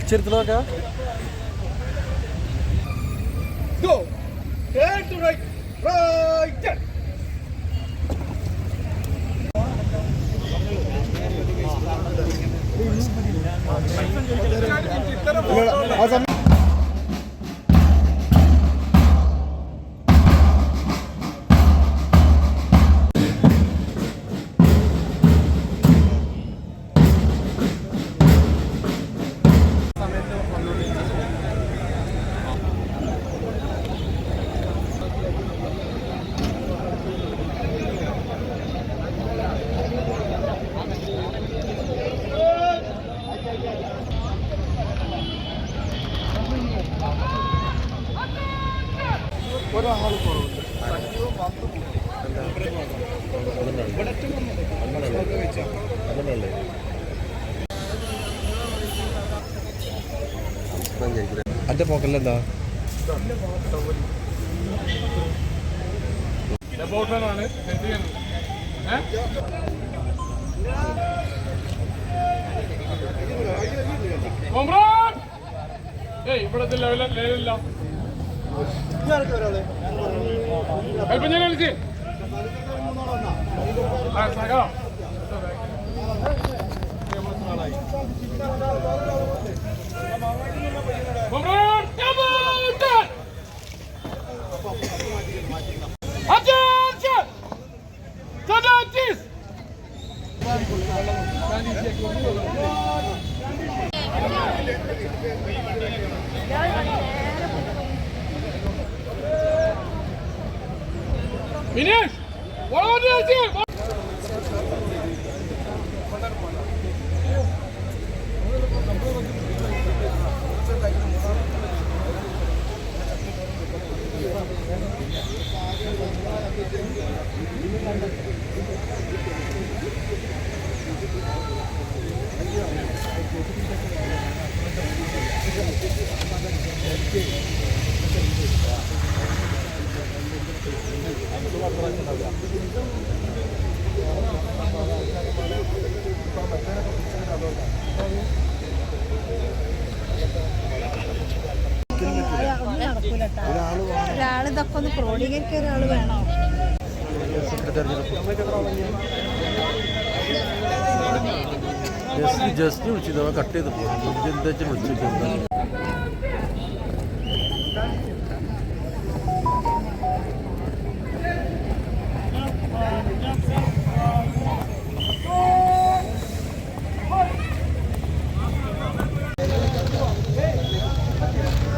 പിടിച്ചെടുത്തതൊക്കെ ഒരാൾ കുറവുണ്ട്. അന്റെ പോക്കല്ലെന്താ ഇവിടത്തെ ലെവലില്ല Finish! What are you doing? ഒരാള് ഇതൊക്കെ ഒന്ന് ക്രോഡീകരിക്കാൻ ഒരാൾ വേണോ? ജസ്റ്റ് വിളിച്ചില്ല, കട്ട് ചെയ്ത് പോകും. എന്താ വെച്ചാൽ വിളിച്ചില്ല.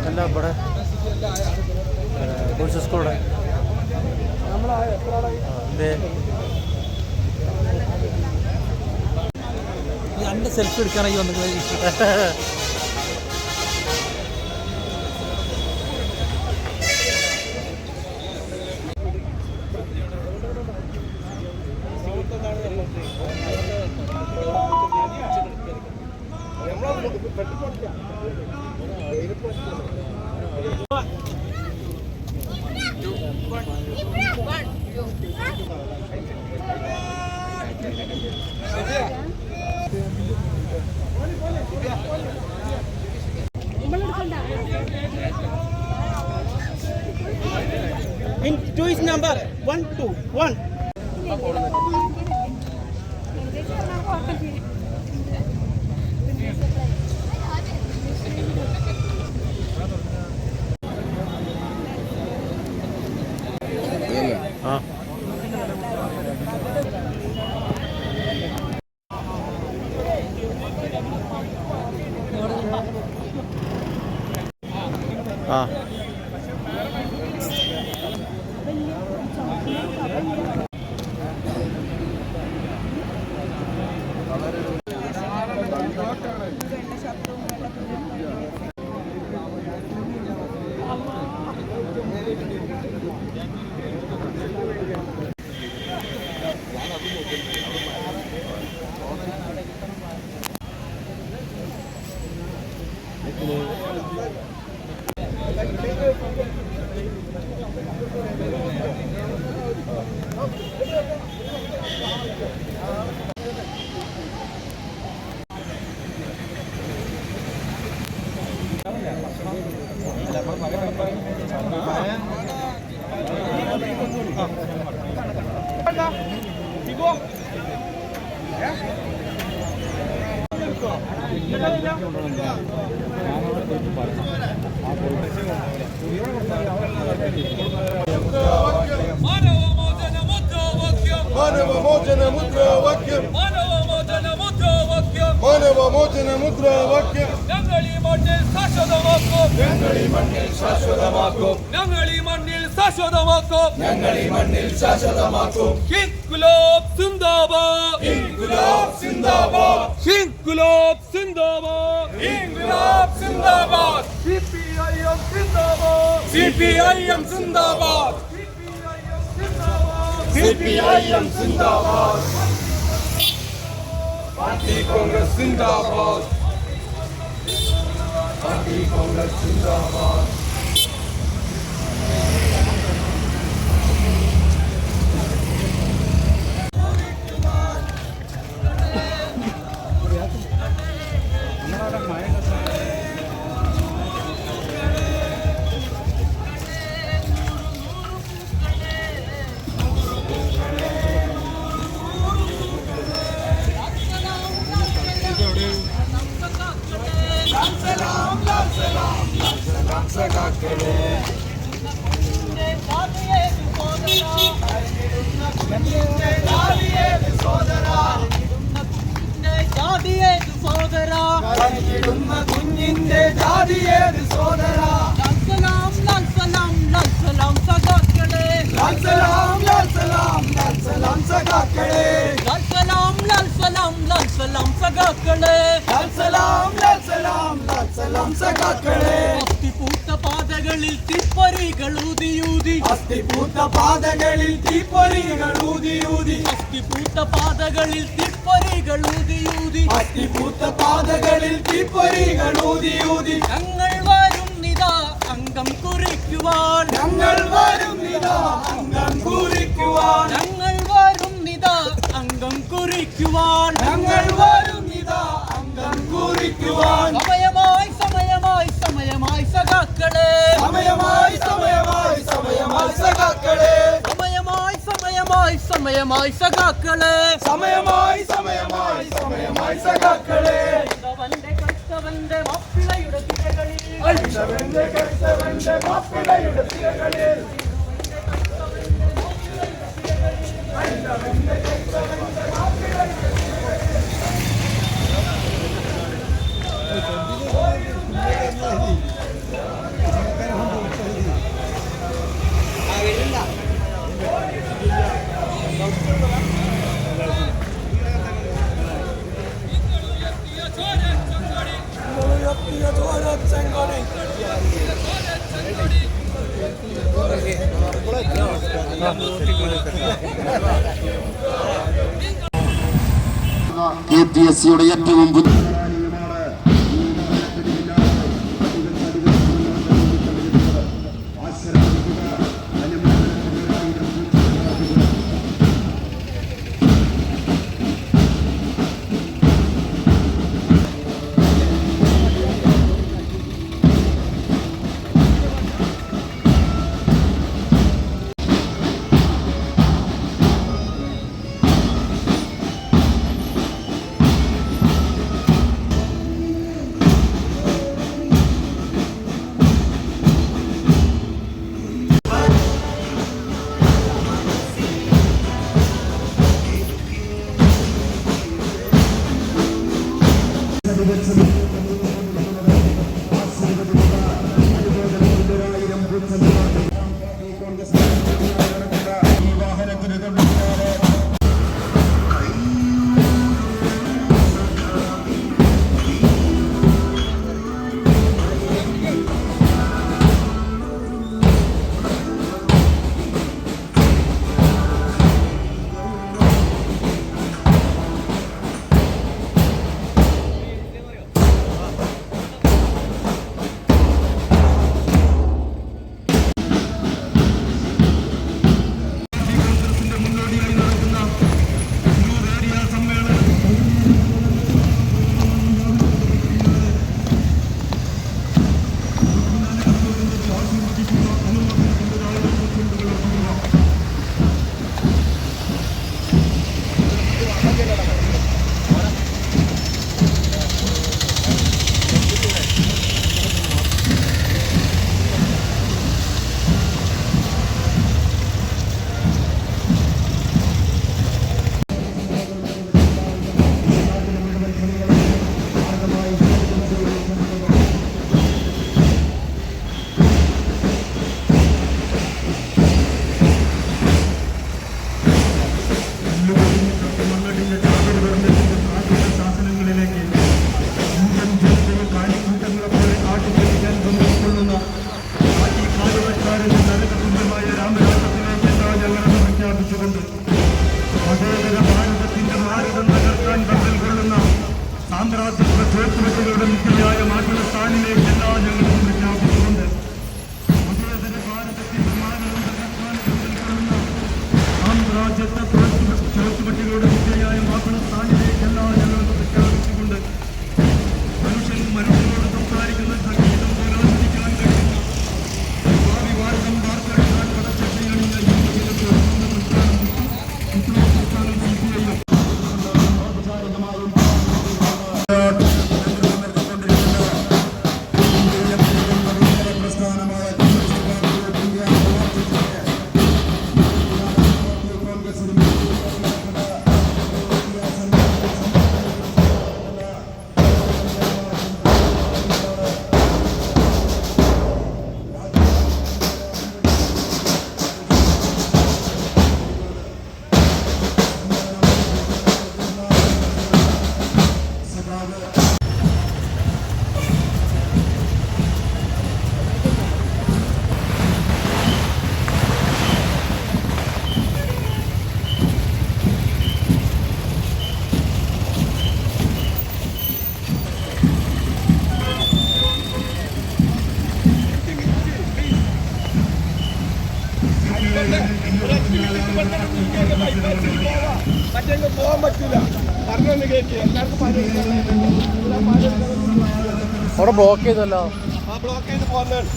അല്ല ഇവിടെ സ്കൂളുടെ അന്റെ സെൽഫി എടുക്കാനായി വന്നത് In two is number 1 2 1. മാനവമോചന മുദ്രാവാക്യം മാനവമോചന മുദ്രാവാക്യം ഞങ്ങൾ ഈ മണ്ണിൽ ശാശ്വതമാക്കും ഞങ്ങൾ ഈ മണ്ണിൽ ശാശ്വതമാക്കും ഞങ്ങൾ ഈ മണ്ണിൽ ശാശ്വതമാക്കും ഞങ്ങൾ ഈ മണ്ണിൽ ശാശ്വതമാക്കും ഇൻക്ലാബ് സിന്ദാബാദ് ഇൻക്ലാബ് സിന്ദാബാദ് ഇൻക്ലാബ് സിന്ദാബാദ് ഇൻക്ലാബ് സിന്ദാബാദ് സിപിഐഎം സിന്ദാബാദ് സിപിഐഎം സിന്ദാബാദ് സിപിഐഎം സിന്ദാബാദ് പാർട്ടി കോൺഗ്രസ് സിന്ദാബാദ് പാർട്ടി കോൺഗ്രസ് സിന്ദാബാദ് കുഞ്ഞിന്റെ ജാതിയേത് സോദര സഖാക്കളെ അസ്ഥിപൂത്ത പാതകളിൽ തീപ്പൊരികളൂതിയൂതി അസ്ഥിപൂത്ത പാതകളിൽ തീപ്പൊരികളൂതിയൂതി അസ്ഥിപൂത്ത പാതകളിൽ തീപ്പൊരികളൂതിയൂതി അസ്ഥിപൂത്ത പാതകളിൽ തീപ്പൊരികളൂതിയൂതി ഞങ്ങൾ വരുന്നിതാ അംഗം കുറിക്കുവാൻ ഞങ്ങൾ വരുന്നിതാ അംഗം കുറിക്കുവാൻ ഞങ്ങൾ വരുന്നിതാ അംഗം കുറിക്കുവാൻ ഞങ്ങൾ വരുന്നിതാ അംഗം കുറിക്കുവാൻ സമയമായി സമയമായി സമയമായി സഖാക്കളെ സമയമായി സമയമായി സമയമായി സഖാക്കളെ സമയമായി സമയമായി സമയമായി സഖാക്കളെ സമയമായി സമയമായി സമയമായി സഖാക്കളെ ക്രൈസ്തവന്റെ മാപ്പിളയുടെ തിരകളിൽ ക്രൈസ്തവന്റെ മാപ്പിളയുടെ തിരകളിൽ KPSCയുടെ ഏറ്റവും മറ്റേ പോകാൻ പറ്റൂല. പറഞ്ഞൊന്ന് കേട്ടി എല്ലാവർക്കും അവിടെ ബ്ലോക്ക് ചെയ്തല്ലോ. ആ ബ്ലോക്ക് ചെയ്ത് പോകുന്നതാണ്.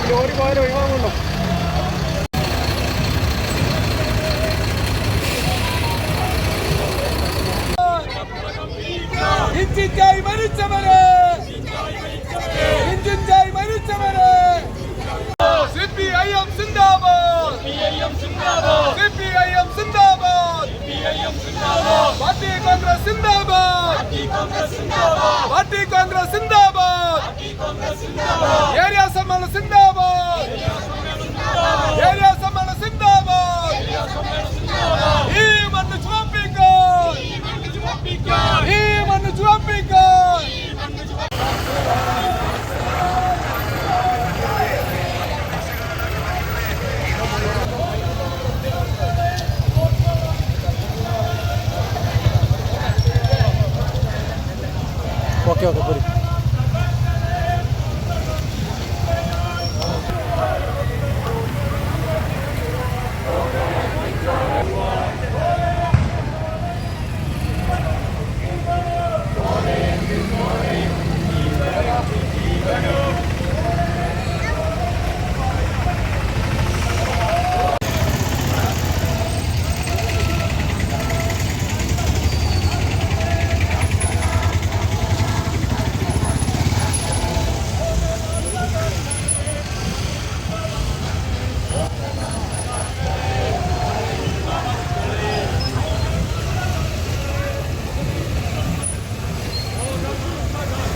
ലോറി പോയാലും ഒഴിവാകുന്നുണ്ടോ? ഇഞ്ചിക്കായി മരിച്ചവരെ, ഇഞ്ചിക്കായി മരിച്ചവരെ. CPIM സിന്ദാബാദ്, CPIM സിന്ദാബാദ്, പാർട്ടി കോൺഗ്രസ് സിന്ദാബാദ്, പാർട്ടി കോൺഗ്രസ് സിന്ദാബാദ്, ഏരിയ സമ്മേളനം സിന്ദാബാദ്, ഏരിയ സമ്മേളനം സിന്ദാബാദ്. ഈ മണ്ണ് ചുവപ്പിക്കാൻ, ഈ മണ്ണ് ചുവപ്പിക്കാൻ. ഓക്കെ പോരി.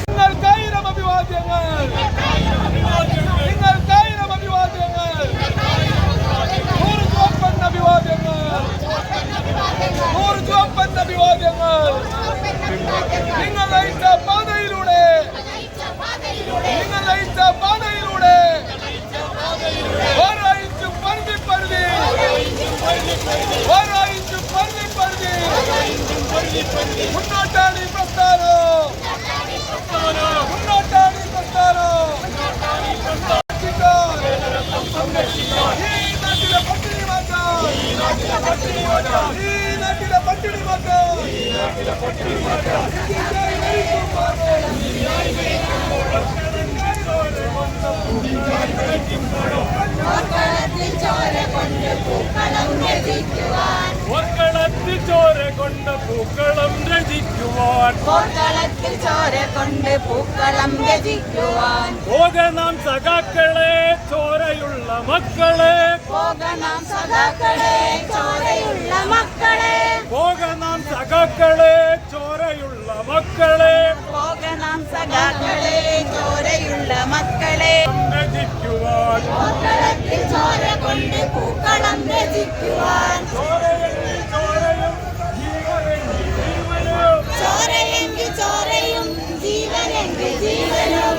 നിങ്ങൾക്കായിരം അഭിവാദ്യങ്ങൾ, നിങ്ങൾക്കായിരം അഭിവാദ്യങ്ങൾ. 100 ചുവപ്പൻ അഭിവാദ്യങ്ങൾ, 100 ചുവപ്പൻ അഭിവാദ്യങ്ങൾ. നിങ്ങൾ നയിച്ച പാതയിലൂടെ, നിങ്ങൾ നയിച്ച പാതയിലൂടെ ഒരാഴ്ച പരുതി പരുതി, ഒരാഴ്ച പരുതി പരുതി മുന്നോട്ടാണ് ഈ പ്രസ്ഥാനം, മുന്നോട്ടാണ് ഈ പ്രസ്ഥാനം. ഈ നാട്ടിലെ പട്ടിണി മാറ്റാൻ, ഈ നാട്ടിലെ പട്ടിണി മാറ്റാൻ. പോർക്കളത്തിൽ ചോര കൊണ്ട് പൂക്കളം രചിക്കുവാൻ, പോർക്കളത്തിൽ ചോര കൊണ്ട് പൂക്കളം രചിക്കുവാൻ. പോകനാം സഖാക്കളെ ചോരയുള്ള മക്കളെ, പോകനാം സഖാക്കളെ ചോരയുള്ള മക്കളെ, പോകനാം സഖാക്കളെ ചോരയുള്ള മക്കളെ പോകനാം സഖാക്കളെ ചോരയുള്ള മക്കളെ. രചിക്കുവാൻ, പോർക്കളത്തിൽ ചോര കൊണ്ട് പൂക്കളം രചിക്കുവാൻ. ചോരയെങ്കിൽ ചോരയും ജീവനെങ്കിൽ ജീവനും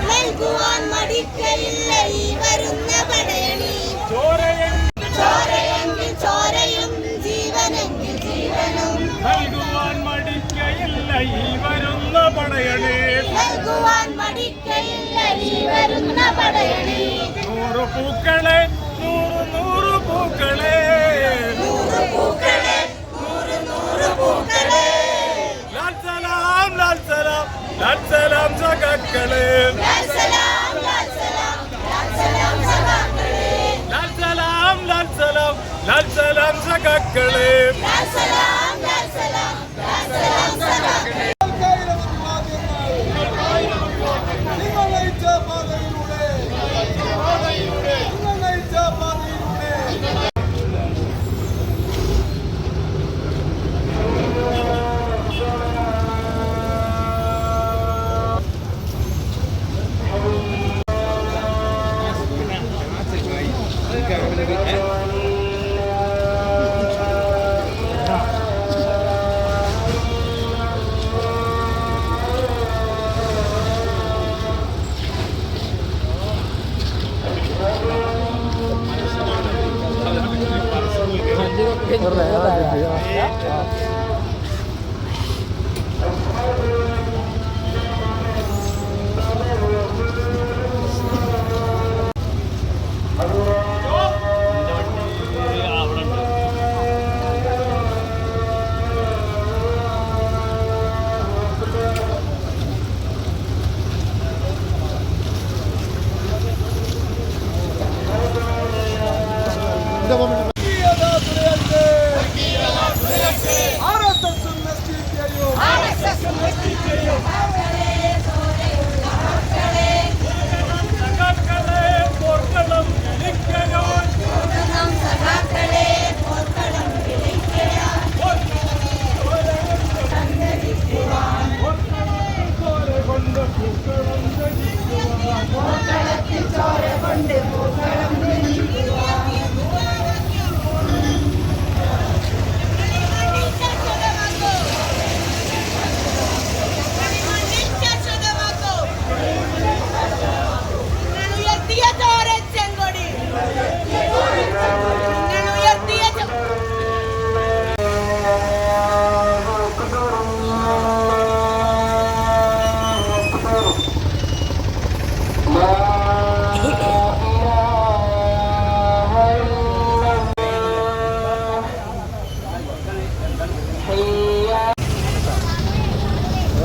നൽകുവാൻ മടിക്കയില്ല ഈ വരുന്ന പടയണി. ചോരയെങ്കിൽ ചോരയും ജീവനെങ്കിൽ ജീവനും നൽകുവാൻ മടിക്കയില്ല ഈ വരുന്ന പടയണി, നൽകുവാൻ മടിക്കയില്ല ഈ വരുന്ന പടയണി. 100 പൂക്കളെ, 100 പൂക്കളെ, 100 പൂക്കളെ, 100 പൂക്കളെ. ലാൽ സലാം, ലാൽ സലാം, ലാൽ സലാം സഖാക്കളെ, ലാൽ സലാം, ലാൽ സലാം, ലാൽ സലാം സഖാക്കളെ. ലാൽ സലാം, ലാൽ സലാം, ലാൽ സലാം സഖാക്കളെ. ലാൽ സലാം, ലാൽ സലാം, ലാൽ സലാം സഖാക്കളെ. നിങ്ങൾക്കായിരം അഭിവാദ്യങ്ങൾ. നിങ്ങൾ നയിച്ച പാതയിലൂടെ, നിങ്ങൾ നയിച്ച പാതയിലൂടെ. ആ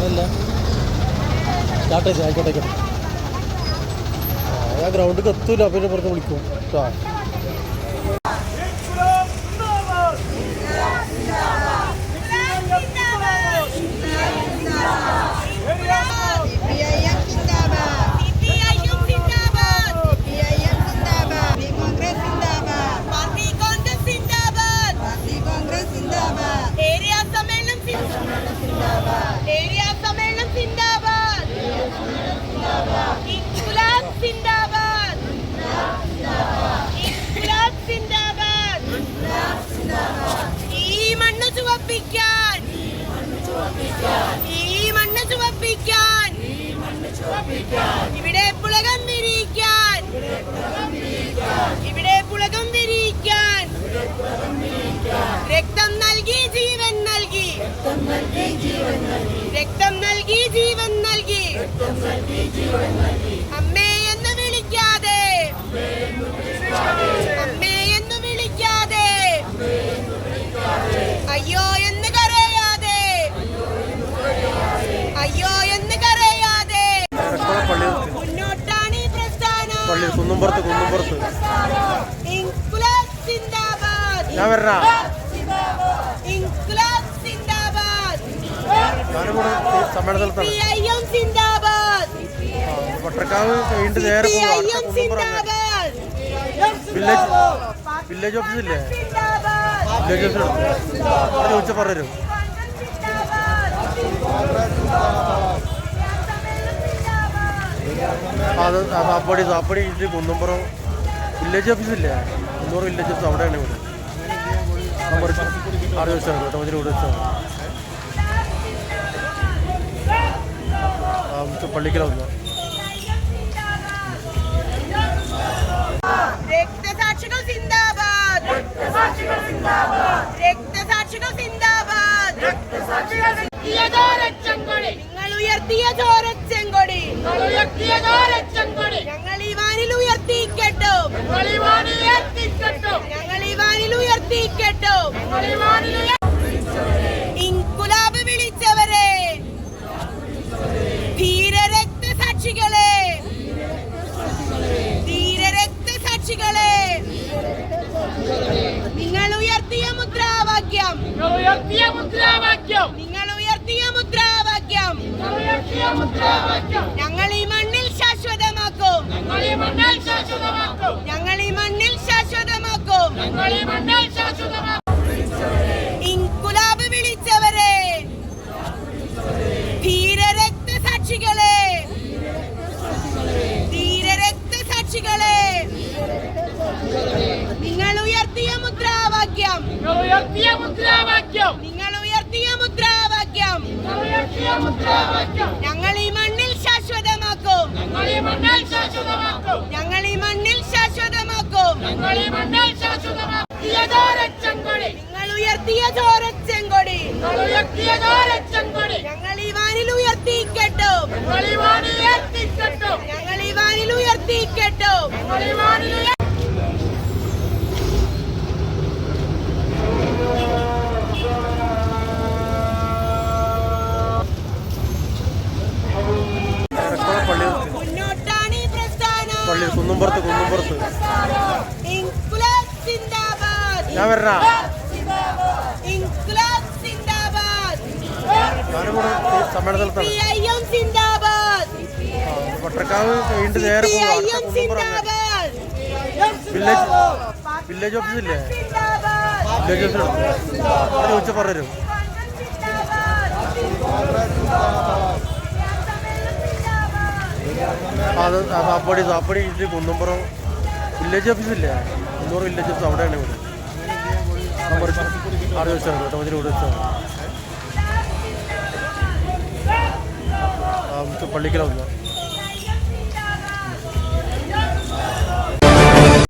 അതല്ല സ്റ്റാർട്ട് ചെയ്ത് ആയിക്കോട്ടെ ആ ഗ്രൗണ്ടിൽ എത്തൂല പിന്നെ പുറത്ത് വിളിക്കും കേട്ടോ. ഇവിടെ പുളകം വിരിക്കാൻ, ഇവിടെ പുളകം വിരിക്കാൻ രക്തം നൽകി ജീവൻ നൽകി, രക്തം നൽകി ജീവൻ നൽകി. അമ്മേ എന്ന് വിളിക്കാതെ, അമ്മേ എന്ന് വിളിക്കാതെ, അയ്യോ എന്ന് കരയാതെ, അയ്യോ എന്ന് കരയാതെ മുന്നോട്ടാണ് ഈ പ്രസ്ഥാനം. കുന്നുംപുറത്ത് ഇൻക്ലാബ് സിന്ദാബാദ്, ഞാൻ വരണ ഇൻക്ലാബ് സിന്ദാബാദ്, സമ്മേളന സ്ഥലത്താണ്. സിപിഐഎം സിന്ദാബാദ്, വട്ടക്കാവ് കഴിഞ്ഞിട്ട് നേരെ സിപിഐഎം സിന്ദാബാദ്, വില്ലേജ് ഓഫീസില്ലേ, സിന്ദാബാദ്, വില്ലേജ് ഓഫീസിൽ ചോദിച്ചാൽ പറഞ്ഞു. അത് അപ്പടി ഇത് കുന്നുംപുറം വില്ലേജ് ഓഫീസില്ലേ, കുന്നൂർ വില്ലേജ് ഓഫീസ് അവിടെയാണ് ഇവിടെ. അവിടെ വെച്ചാൽ കേട്ടോ, ഇവിടെ വെച്ചാൽ പള്ളിക്കലാവുന്ന രക്തസാക്ഷികൾ സിന്ദാബാദ്, രക്തസാക്ഷികൾ സിന്ദാബാദ്, രക്തസാക്ഷികൾ സിന്ദാബാദ്. നിങ്ങൾ ഉയർത്തിയ ചോരച്ചെങ്കൊടി, ഞങ്ങൾ ഈ വാനിൽ ഉയർത്തിക്കെട്ടും, ഞങ്ങൾ ഈ വാനിൽ ഉയർത്തിക്കെട്ടും. ഇൻകുലാബ് വിളിച്ചവരെ, ധീരരക്തസാക്ഷികളെ, ധീരരക്തസാക്ഷികളെ, നിങ്ങൾ ഉയർത്തിയ മുദ്രാവാക്യം, നിങ്ങൾ ഉയർത്തിയ മുദ്രാവാക്യം ഞങ്ങൾ ഈ മണ്ണിൽ ശാശ്വതമാക്കും, ഞങ്ങൾ ഈ മണ്ണിൽ ശാശ്വതമാക്കും. ഇൻകുലാബ് വിളിച്ചവരെ, ധീരരക്തസാക്ഷികളെ, ധീരരക്തസാക്ഷികളെ, നിങ്ങൾ ഉയർത്തിയ മുദ്രാവാക്യം, നിങ്ങൾ ഉയർത്തിയ മുദ്രാവാക്യം ഞങ്ങൾ ഈ മണ്ണിൽ ശാശ്വതമാക്കും, ഞങ്ങൾ ഈ മണ്ണിൽ ശാശ്വതമാക്കും. നിങ്ങൾ ഉയർത്തിയ ചോരച്ചെങ്കൊടി, ഞങ്ങൾ ഈ വാനിൽ ഉയർത്തിക്കെട്ടും, ഞങ്ങൾ ഈ വാനിൽ ഉയർത്തിക്കെട്ടും. മുന്നോട്ടാണ് ഈ പ്രസ്ഥാനം. കുന്നുംപുറത്ത് ഇൻക്ലാബ് സിന്ദാബാദ്, ഞാൻ വരണ ഇൻക്ലാബ് സിന്ദാബാദ്, സമ്മേളന സ്ഥലത്താണ്. സിപിഐഎം സിന്ദാബാദ്, വട്ടക്കാവ് കഴിഞ്ഞിട്ട് നേരെ സിപിഐഎം സിന്ദാബാദ്, വില്ലേജ് ഓഫീസില്ലേ, സിന്ദാബാദ്, വില്ലേജ് ഓഫീസിൽ ചോദിച്ചാൽ പറഞ്ഞു. അത് അപ്പടി ഇത് കുന്നുംപുറം വില്ലേജ് ഓഫീസില്ലേ, കുന്നൂർ വില്ലേജ് ഓഫീസ് അവിടെയാണ് ഇവിടെ. അവിടെ വെച്ചാൽ കേട്ടോ, ഇവിടെ വെച്ചാൽ പള്ളിക്കലാവുന്ന